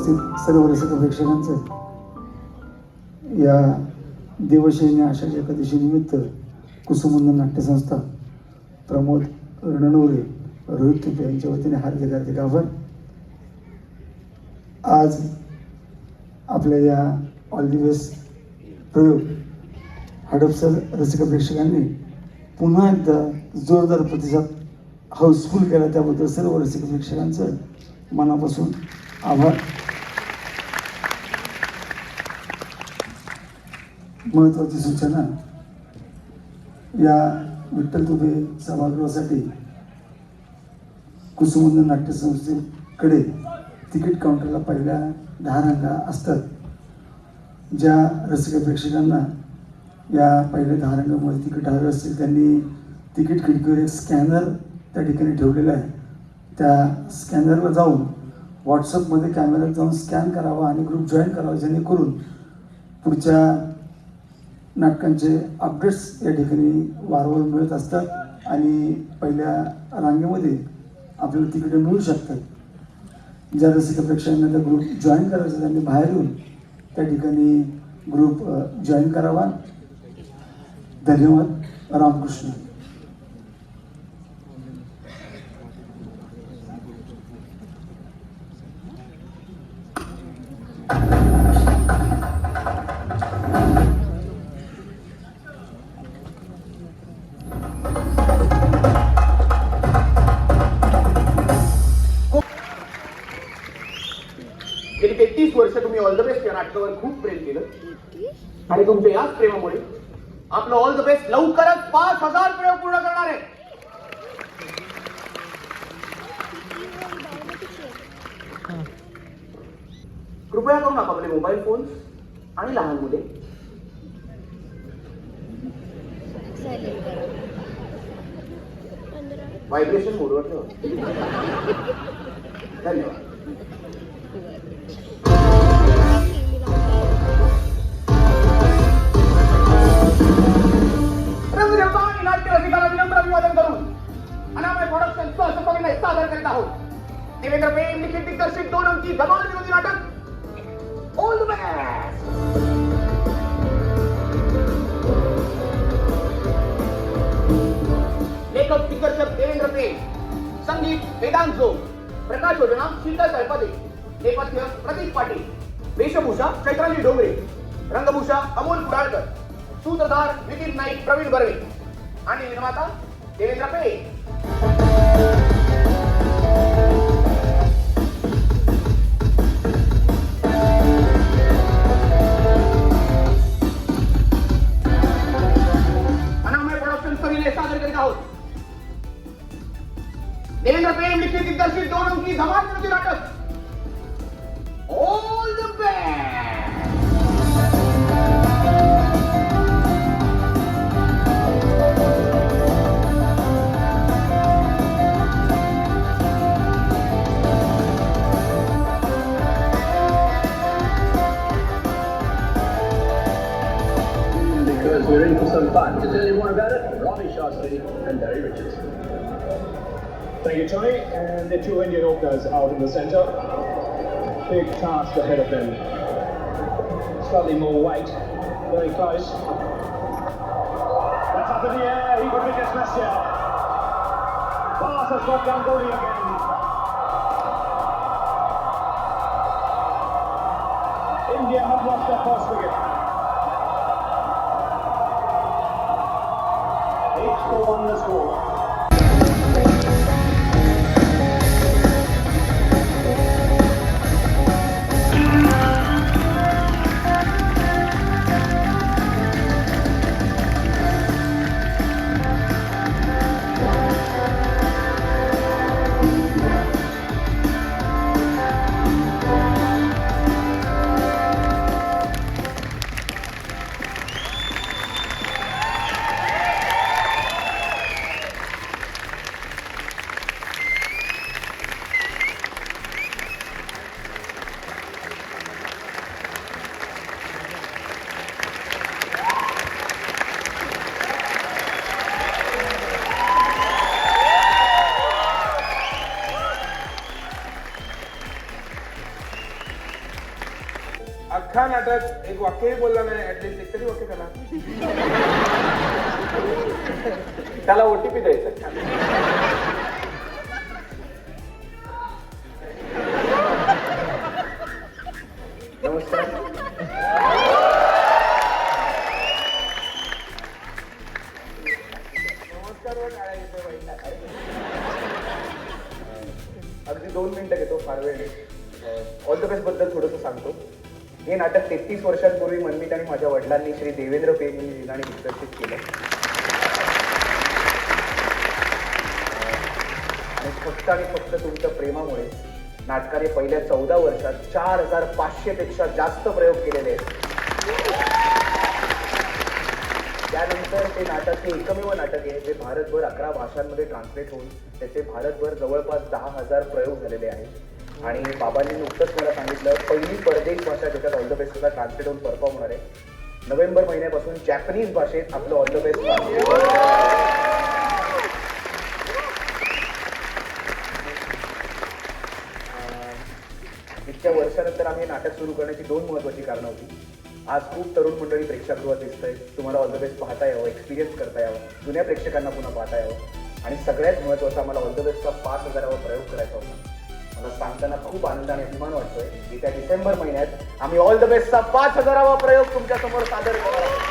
उपस्थित सर्व रसिक प्रेक्षकांचं या देवशयनी आषाढी एकादशी निमित्त कुसुमवंदन नाट्यसंस्था प्रमोद रणनवरे रोहित तुपे यांच्या वतीने हार्दिक आभार. आज आपल्या या ऑल दी बेस्ट प्रयोग हडपसर रसिक प्रेक्षकांनी पुन्हा एकदा जोरदार प्रतिसाद हाऊसफुल केला, त्याबद्दल सर्व रसिक प्रेक्षकांचं मनापासून आभार. महत्त्वाची सूचना, या विठ्ठल तुपे सभागृहासाठी कुसुमवंदन नाट्यसंस्थेकडे तिकीट काउंटरला पहिल्या 10 रांगा असतात. ज्या रसिक प्रेक्षकांना या पहिल्या 10 रांगामध्ये तिकीट हवे असतील त्यांनी तिकीट खिडकीवर एक स्कॅनर त्या ठिकाणी ठेवलेला आहे. त्या स्कॅनरला जाऊन व्हॉट्सअपमध्ये कॅमेऱ्यात जाऊन स्कॅन करावा आणि ग्रुप जॉईन करावा, जेणेकरून पुढच्या नाटकांचे अपडेट्स या ठिकाणी वारंवार मिळत असतात आणि पहिल्या रांगेमध्ये आपल्याला तिकीटं मिळू शकतात. ज्या रसिक प्रेक्षकांना त्या ग्रुप जॉईन करायचं त्यांनी बाहेर येऊन त्या ठिकाणी ग्रुप जॉईन करावा. धन्यवाद. रामकृष्ण. गेली 33 वर्ष तुम्ही ऑल द बेस्ट या नाटकावर खूप प्रेम केलं आणि तुमच्या याच प्रेमामुळे आपलं ऑल द बेस्ट लवकरच 5000 प्रयोग पूर्ण करणार आहे. कृपया करून आपले मोबाईल फोन आणि लहान मुले व्हायब्रेशन मोडवर ठेवा. धन्यवाद. सादर करीत आहोत देवेंद्र प्रेम लिखित दिग्दर्शित 2 अंकी धमाल विनोदी नाटक ऑल द बेस्ट. लेखक दिग्दर्शक देवेंद्र प्रेम, संगीत वेदांत जोग, प्रकाश योजना शीतल तळपदे, नेपथ्य प्रतीक पाटील, वेशभूषा चैत्राली डोंगरे, रंगभूषा अमोल कुडाळकर, सूत्रधार नितीन नाईक प्रवीण बर्वे आणि निर्माता देवेंद्र प्रेम. सादर करीत आहोत देवेंद्र प्रेम लिखित दिग्दर्शित 2 अंकी धमाल विनोदी नाटक all the best. Because we're in for some fun. To tell you more about it, Robbie Shastri and Barry Richards. Thank you, Tony. And the 2 Indian openers out in the centre. Big task ahead of them. Slightly more weight. Very close. That's up in the air. He could be dismissed here. Pass has got Ganguly again. India have lost their first wicket. 8-1 the score. अख्खा नाटक एक वाक्यही बोलला नाही, at least एक तरी वाक्य करा. त्याला ओटीपी द्यायचा. नमस्कार. नमस्कार वर टाळ्या येतोय बाईंना. अगदी 2 मिनिटं घेतो, फार वेळ नाही. ऑल द बेस्ट बद्दल थोडंसं सांगतो. हे नाटक 33 वर्षांपूर्वी मनमीत आणि माझ्या वडिलांनी श्री देवेंद्र पेन यांनी लिहिलं आणि दिग्दर्शित केलं. आणि फक्त आणि फक्त तुमच्या प्रेमामुळे नाटकाने पहिल्या 14 वर्षात 4500 पेक्षा जास्त प्रयोग केलेले आहेत. त्यानंतर ते नाटक हे एकमेव नाटक आहे जे भारतभर 11 भाषांमध्ये ट्रान्सलेट होऊन त्याचे भारतभर जवळपास 10,000 प्रयोग झालेले आहेत. आणि बाबांनी नुकतंच मला सांगितलं, पहिली परदेश भाषा ज्याच्यात ऑल द बेस्ट सुद्धा ट्रान्सलेट होऊन परफॉर्म होणार आहे. नोव्हेंबर महिन्यापासून जॅपनीज भाषेत आपलं ऑल द बेस्ट. इतक्या वर्षानंतर आम्ही नाटक सुरू करण्याची 2 महत्त्वाची कारणं होती. आज खूप तरुण मंडळी प्रेक्षागृहात दिसतंय. तुम्हाला ऑल द बेस्ट पाहता यावं, एक्सपिरियन्स करता यावं, जुन्या प्रेक्षकांना पुन्हा पाहता यावं. आणि सगळ्यात महत्त्वाचा आम्हाला ऑल द बेस्टचा 5,000वा प्रयोग करायचा होता. मला सांगताना खूप आनंद आणि अभिमान वाटतोय. येत्या डिसेंबर महिन्यात आम्ही ऑल द बेस्टचा 5,000वा प्रयोग तुमच्यासमोर सादर करणार आहोत.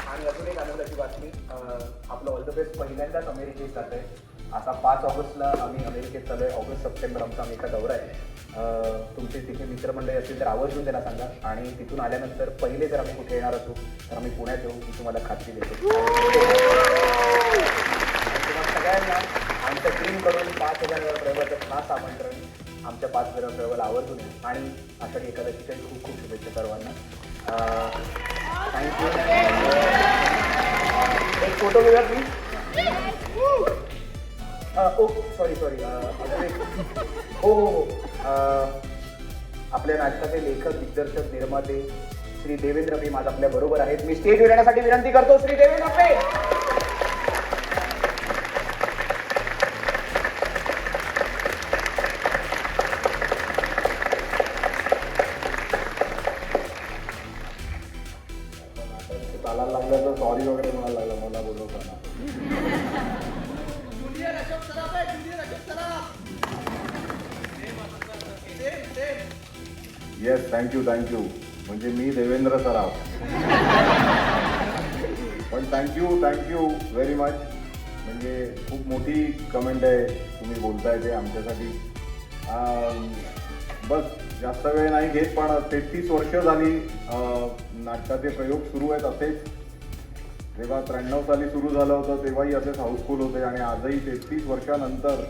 आणि अजून एक आनंदाची बातमी, आपलं ऑल द बेस्ट पहिल्यांदाच अमेरिकेत जात आहे. आता 5 ऑगस्टला आम्ही अमेरिकेत चालू आहे. ऑगस्ट सप्टेंबर आमचा अमेरिका दौरा आहे. तुमचे तिथे मित्रमंडळी असतील तर आवर्जून त्यांना सांगा. आणि तिथून आल्यानंतर पहिले जर आम्ही कुठे येणार असू तर आम्ही पुण्यात येऊ, मी तुम्हाला खात्री देतो. तुम्हाला सगळ्यांना आमच्या टीमकडून 5,000 प्रयोगाचं खास आमंत्रण. आमच्या 5,000 प्रयोगाला आवर्जून येईल. आणि आषाढी एकादशीच्या खूप खूप शुभेच्छा सर्वांना. थँक्यू. एक फोटो घेऊया प्लीज. ओ सॉरी हो आपल्या नाटकाचे लेखक, दिग्दर्शक, निर्माते श्री देवेंद्र पेन आज आपल्या बरोबर आहेत. मी स्टेजवर येण्यासाठी विनंती करतो. श्री देवेंद्र पेन. चालायला लागलं तर सॉरी वगैरे म्हणायला लागलं, मला बोलवताना. Yes, thank you. म्हणजे मी देवेंद्र सराफ. पण थँक्यू व्हेरी मच. म्हणजे खूप मोठी कमेंट आहे तुम्ही बोलताय ते आमच्यासाठी. बस जास्त वेळ नाही घेत, पण 33 वर्ष झाली नाटकाचे प्रयोग सुरू आहेत. असेच जेव्हा 93 साली सुरू झालं होतं तेव्हाही असेच हाऊसफुल होते. आणि आजही 33 वर्षानंतर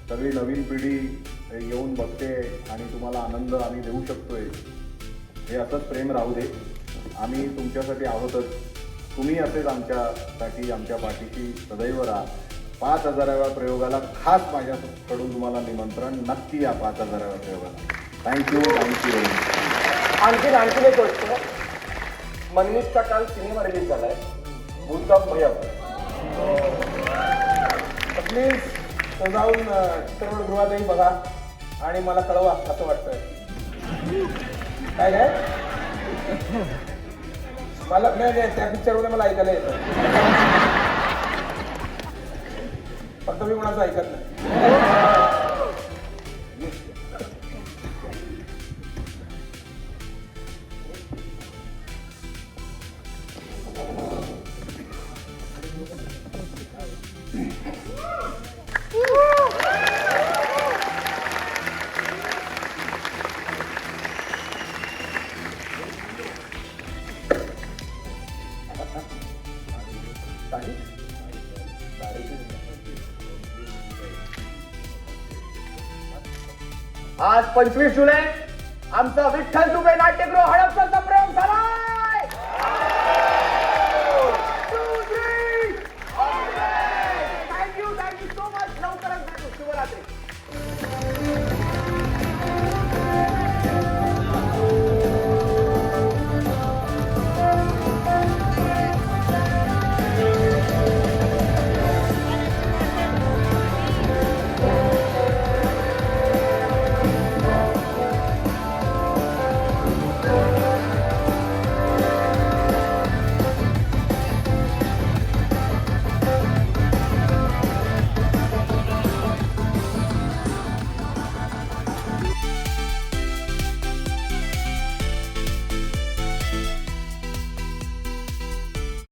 सगळी नवीन पिढी येऊन बघते आणि तुम्हाला आनंद आम्ही देऊ शकतोय. हे असंच प्रेम राहू दे. आम्ही तुमच्यासाठी आहोतच. तुम्ही असेच आमच्यासाठी आमच्या पाठीशी सदैव राहा. 5,000व्या प्रयोगाला खास माझ्याकडून तुम्हाला निमंत्रण. नक्की या 5,000व्या प्रयोगाला. थँक्यू. आणखीन एक गोष्ट, मनमीतचा काल सिनेमा रिलीज झालाय, भूतकाळ भयम. प्लीज तो जाऊन चित्रपटगृहातही बघा आणि मला कळवा असं वाटतंय. काय मला नाही, त्या पिक्चरमध्ये मला ऐकायला येतं, फक्त मी कोणाचं ऐकत नाही. आज 25 जुलै आमचा विठ्ठल दुबे नाट्यगृह हडपसरचा